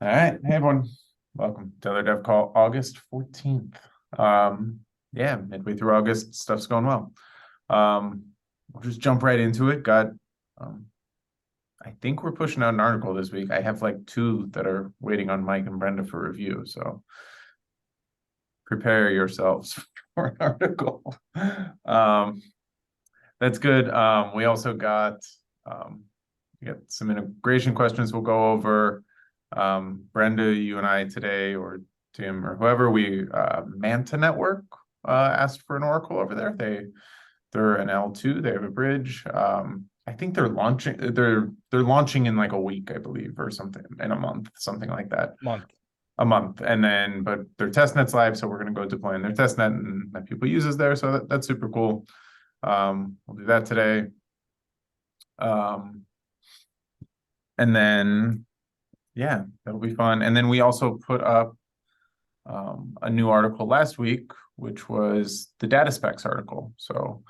All right. Hey, everyone. Welcome to Tellor Dev Call, August 14th. Yeah, midway through August, stuff's going well. We'll just jump right into it. I think we're pushing out an article this week. I have like two that are waiting on Mike and Brenda for review, so prepare yourselves for an article. That's good. We also got some integration questions we'll go over. Brenda, you and I today, or Tim or whoever, Manta network asked for an oracle over there. They're an L2, they have a bridge. I think they're launching in like a week, I believe, or something, in a month, something like that. A month. And then, but their testnet's live, so we're going to go deploy in their testnet and that people uses there. So that's super cool. We'll do that today. And then, yeah, that'll be fun. And then we also put up a new article last week, which was the data specs article. So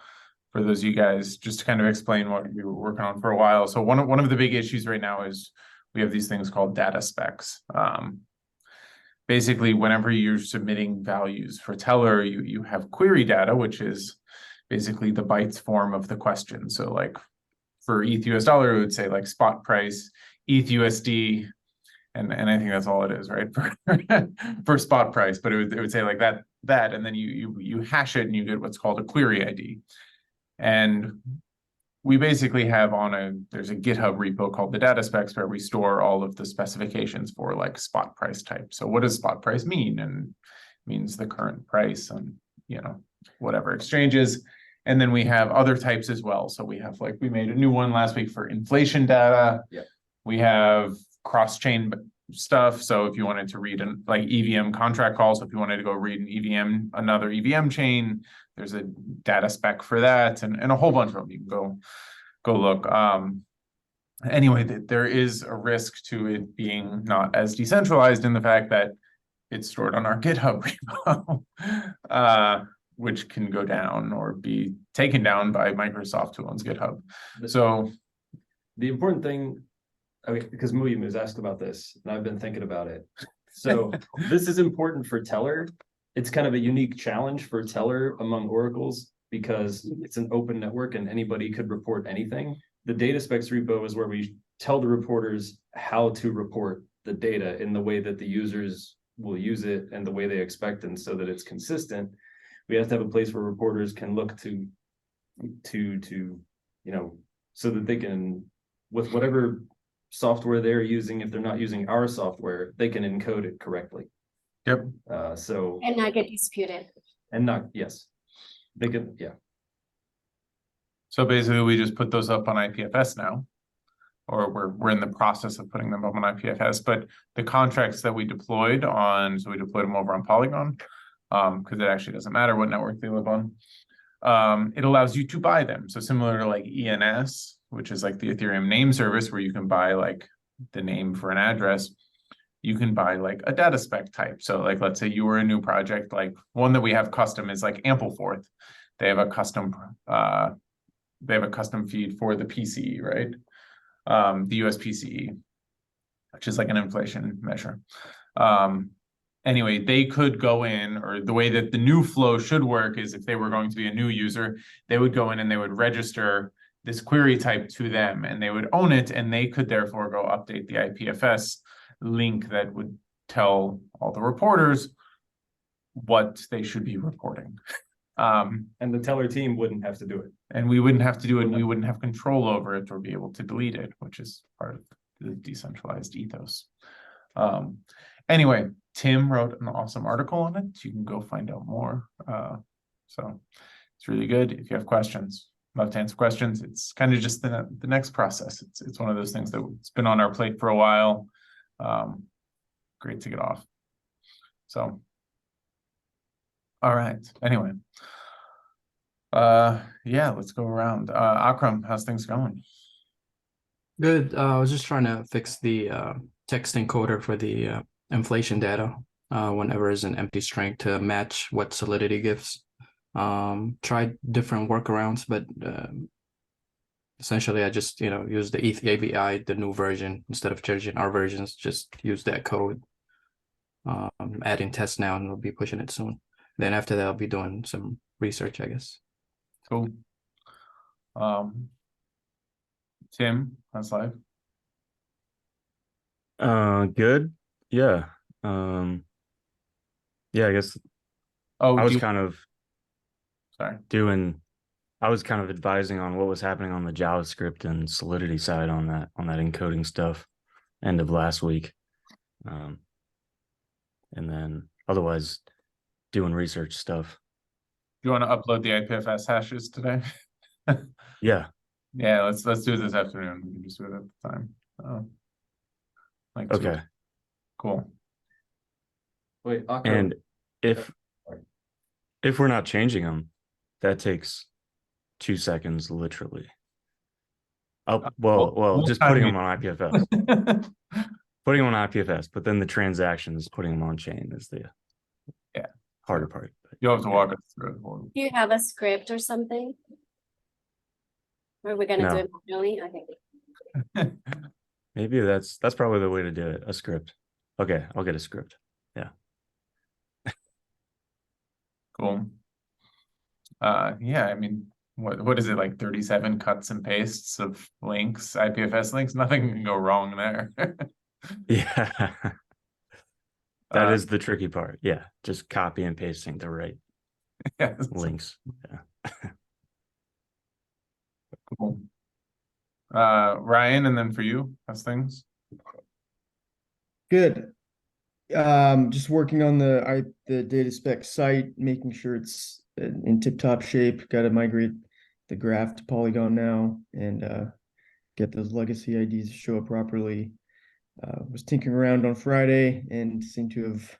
for those of you guys, just to kind of explain what we were working on for a while. So one of the big issues right now is we have these things called data specs. Basically, whenever you're submitting values for Tellor, you have query data, which is basically the bytes form of the question. So like for ETH US dollar, it would say like spot price, ETH USD, and I think that's all it is, right? For spot price, but it would say like that, and then you hash it and you get what's called a query ID. And we basically have there's a GitHub repo called the data specs where we store all of the specifications for like spot price type. So what does spot price mean? And it means the current price on, whatever exchanges. And then we have other types as well. So we have we made a new one last week for inflation data. Yep. We have cross-chain stuff. So if you wanted to read like EVM contract calls, if you wanted to go read another EVM chain, there's a data spec for that, and a whole bunch of them. You can go look. Anyway, there is a risk to it being not as decentralized in the fact that it's stored on our GitHub repo, which can go down or be taken down by Microsoft, who owns GitHub. So the important thing, because Muhim was asked about this, and I've been thinking about it. So this is important for Tellor. It's kind of a unique challenge for Tellor among oracles because it's an open network and anybody could report anything. The data specs repo is where we tell the reporters how to report the data in the way that the users will use it and the way they expect, and so that it's consistent. We have to have a place where reporters can look to so that they can, with whatever software they're using, if they're not using our software, they can encode it correctly. Yep. And not get disputed. And not, yes. They can, yeah. So basically we just put those up on IPFS now, or we're in the process of putting them up on IPFS, but the contracts that we deployed so we deployed them over on Polygon, because it actually doesn't matter what network they live on. It allows you to buy them. So similar to like ENS, which is like the Ethereum name service where you can buy like the name for an address, you can buy like a data spec type. So like, let's say you were a new project, like one that we have custom is like Ampleforth. They have a custom feed for the PCE, right? The US PCE, which is like an inflation measure. Anyway, they could go in, or the way that the new flow should work is if they were going to be a new user, they would go in and they would register this query type to them and they would own it, and they could therefore go update the IPFS link that would tell all the reporters what they should be reporting. And the Tellor team wouldn't have to do it. And we wouldn't have to do it, and we wouldn't have control over it or be able to delete it, which is part of the decentralized ethos. Anyway, Tim wrote an awesome article on it. You can go find out more. So it's really good. If you have questions, love to answer questions. It's kind of just the next process. It's one of those things that's been on our plate for a while. Great to get off. So, all right. Anyway, yeah, let's go around. Akram, how's things going? Good. I was just trying to fix the text encoder for the inflation data whenever it's an empty string to match what Solidity gives. Tried different workarounds, but essentially I just, use the ETH API, the new version, instead of changing our versions, just use that code. Adding tests now, and we'll be pushing it soon. Then after that, I'll be doing some research, I guess. Cool. Tim, that's live. Good. Yeah. Yeah, I guess Oh, I do was you, kind of sorry. I was kind of advising on what was happening on the JavaScript and Solidity side on that encoding stuff end of last week. And then otherwise doing research stuff. Do you want to upload the IPFS hashes today? Yeah. Yeah, let's do it this afternoon. We can just do it at the time. Like Okay. Cool. Wait, Akko, And if we're not changing them, that takes 2 seconds literally. Oh, well, just putting them on IPFS. Putting them on IPFS, but then the transactions, putting them on chain is the harder part. You'll have to walk us through it. Do you have a script or something? Or are we gonna do No. it manually? Okay. Maybe that's probably the way to do it. A script. Okay, I'll get a script. Yeah. Cool. Yeah, I mean, what is it, like 37 cuts and pastes of links, IPFS links? Nothing can go wrong there. Yeah. That is the tricky part. Yeah, just copy and pasting the right links. Yeah. Cool. Ryan, and then for you, how's things? Good. Just working on the data spec site, making sure it's in tip-top shape. Got to migrate the graph to Polygon now and get those legacy IDs to show up properly. Was tinkering around on Friday and seem to have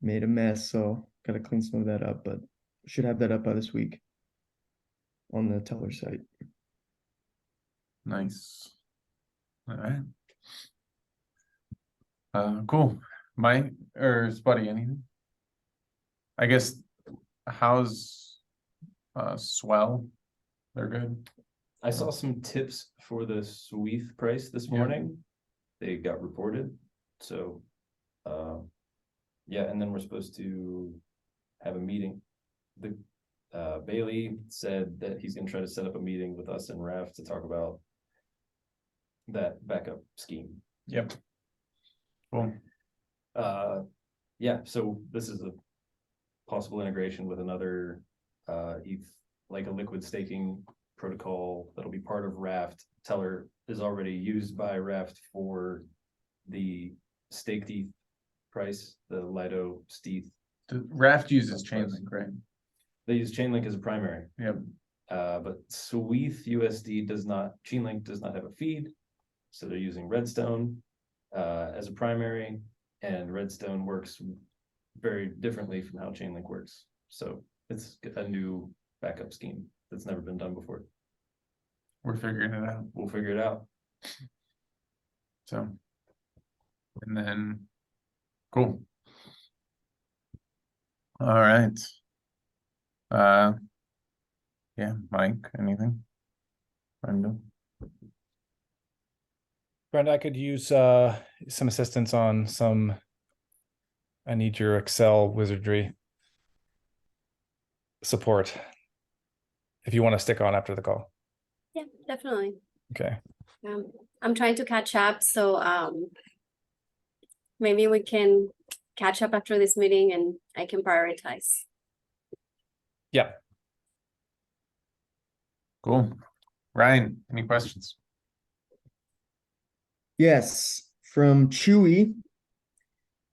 made a mess, so got to clean some of that up, but should have that up by this week on the Tellor site. Nice. All right. Cool. Mike or Spuddy, anything? I guess how's swell? They're good. I saw some tips for the swETH price this morning. They got reported. So yeah, and then we're supposed to have a meeting. The Bailey said that he's gonna try to set up a meeting with us and Raf to talk about that backup scheme. Yep. Cool. Yeah, so this is a possible integration with another ETH, like a liquid staking protocol that'll be part of Raft. Tellor is already used by Raft for the staked ETH price, the Lido stETH. The Raft uses Chainlink, right? They use Chainlink as a primary. Yep. But swETH USD does not, Chainlink does not have a feed. So they're using Redstone as a primary, and Redstone works very differently from how Chainlink works. So it's a new backup scheme that's never been done before. We're figuring it out. We'll figure it out. So, and then, cool. All right. Yeah, Mike, anything? Brenda? Brenda, I could use some assistance on some. I need your Excel wizardry support if you want to stick on after the call. Yeah, definitely. Okay. I'm trying to catch up, so maybe we can catch up after this meeting and I can prioritize. Yeah. Cool. Ryan, any questions? Yes, from Chewy.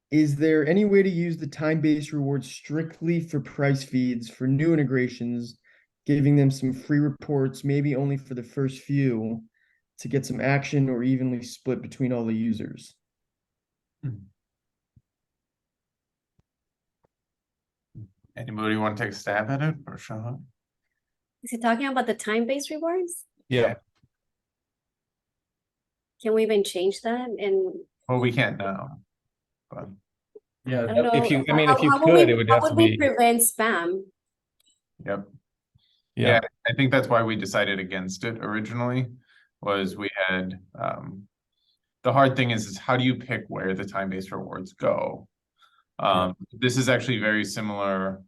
Is there any way to use the time-based rewards strictly for price feeds for new integrations, giving them some free reports, maybe only for the first few, to get some action or evenly split between all the users? Anybody want to take a stab at it, or Sean? Is he talking about the time-based rewards? Yeah. Can we even change that? And Well, we can't now. But Yeah, I don't know. If you, I mean, how- if you how could, we- it would how have to we be. prevent spam? yep. Yeah, I think that's why we decided against it originally, was we had, the hard thing is how do you pick where the time-based rewards go? This is actually very similar,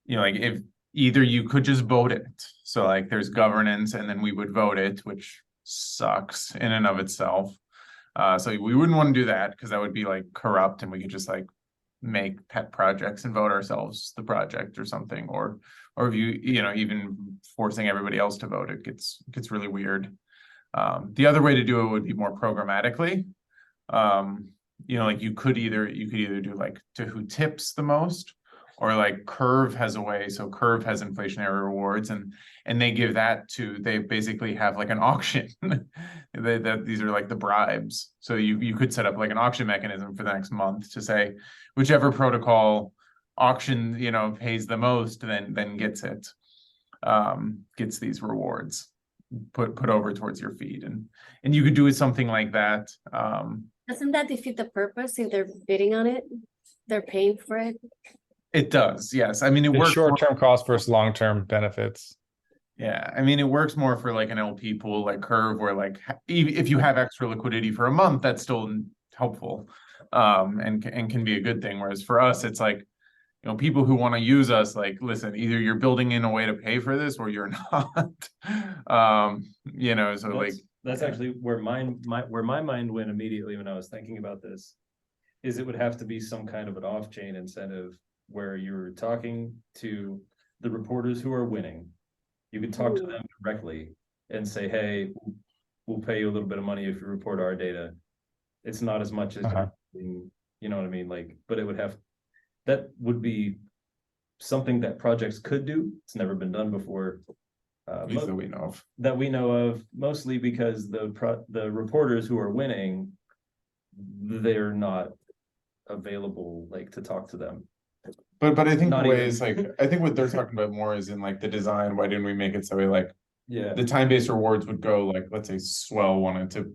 like if either you could just vote it. So like there's governance and then we would vote it, which sucks in and of itself. So we wouldn't want to do that because that would be like corrupt and we could just like make pet projects and vote ourselves the project or something, or if you even forcing everybody else to vote, it gets really weird. The other way to do it would be more programmatically. Like you could either do like to who tips the most, or like Curve has a way. So Curve has inflationary rewards, and they give that to, they basically have like an auction. These are like the bribes. So you could set up like an auction mechanism for the next month to say whichever protocol auction pays the most, then gets it, gets these rewards put over towards your feed, and you could do it something like that. Doesn't that defeat the purpose if they're bidding on it? They're paying for it. It does, yes. I mean, it It's works. short-term cost versus long-term benefits. Yeah, I mean, it works more for like an LP pool like Curve, where like if you have extra liquidity for a month, that's still helpful, and can be a good thing. Whereas for us, it's like, people who want to use us, like, listen, either you're building in a way to pay for this or you're not. So like that's actually where my mind went immediately when I was thinking about this, is it would have to be some kind of an off-chain incentive where you're talking to the reporters who are winning. You could talk to them directly and say, hey, we'll pay you a little bit of money if you report our data. It's not as much as you know what I mean? Like, but that would be something that projects could do. It's never been done before. at least that we know of. That we know of, mostly because the reporters who are winning, they're not available like to talk to them. But I think Not the way even- is like, I think what they're talking about more is in like the design. Why didn't we make it so we like Yeah, the time-based rewards would go like, let's say swell wanted to,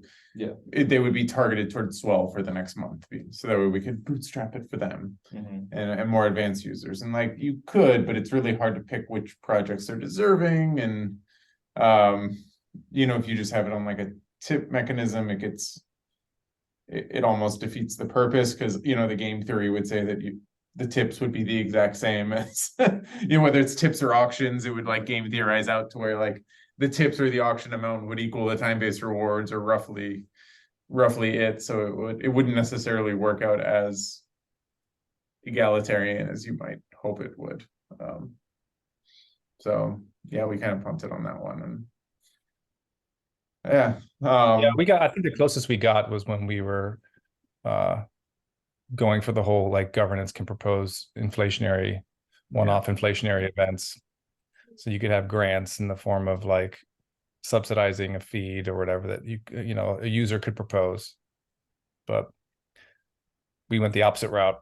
they would be targeted towards swell for the next month, so that way we could bootstrap it for them and more advanced users. And like you could, but it's really hard to pick which projects are deserving. And if you just have it on like a tip mechanism, it almost defeats the purpose, because the game theory would say that the tips would be the exact same as whether it's tips or auctions. It would like game theorize out to where like the tips or the auction amount would equal the time-based rewards, or roughly it. So it wouldn't necessarily work out as egalitarian as you might hope it would. So yeah, we kind of punted on that one. And I think the closest we got was when we were going for the whole like governance can propose inflationary one-off inflationary events. So you could have grants in the form of like subsidizing a feed or whatever that a user could propose. But we went the opposite route.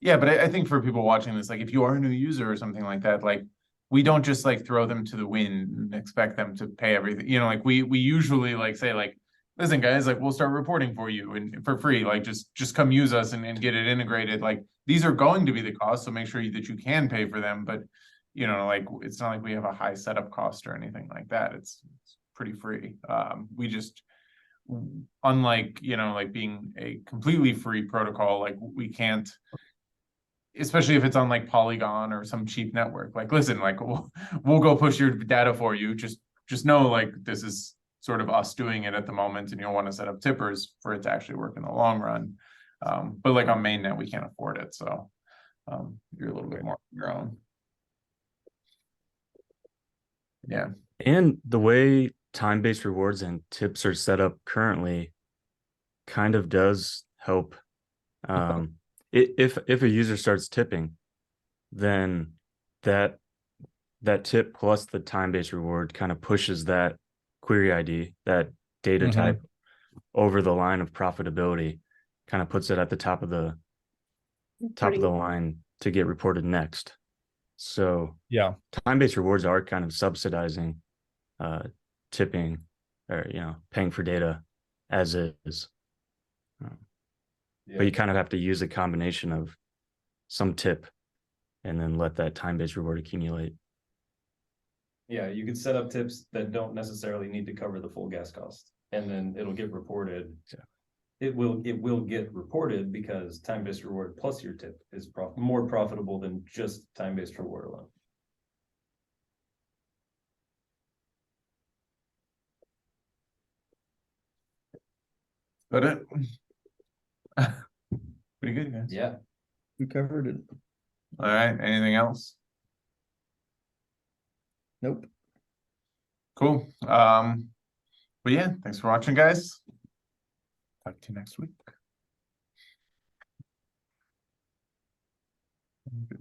Yeah, but I think for people watching this, like if you are a new user or something like that, like we don't just like throw them to the wind and expect them to pay everything. Like we usually like say like, listen guys, like we'll start reporting for you and for free, like just come use us and get it integrated. Like these are going to be the costs, so make sure that you can pay for them. But like it's not like we have a high setup cost or anything like that. It's pretty free. We just, unlike like being a completely free protocol, like we can't, especially if it's on like Polygon or some cheap network, like listen, like we'll go push your data for you, just know like this is sort of us doing it at the moment, and you'll want to set up tippers for it to actually work in the long run. But like on mainnet we can't afford it, so you're a little bit more on your own. Yeah, and the way time-based rewards and tips are set up currently kind of does help. If a user starts tipping, then that tip plus the time-based reward kind of pushes that query ID, that data type, over the line of profitability, kind of puts it at the top of the line to get reported next. So yeah, time-based rewards are kind of subsidizing tipping, or paying for data as is. But you kind of have to use a combination of some tip and then let that time-based reward accumulate. Yeah, you could set up tips that don't necessarily need to cover the full gas cost, and then it'll get reported. Yeah. It will get reported because time-based reward plus your tip is more profitable than just time-based reward alone. Got it. Pretty good, guys. Yeah. We covered it. All right, anything else? Nope. Cool. But yeah, thanks for watching, guys. Talk to you next week. Good.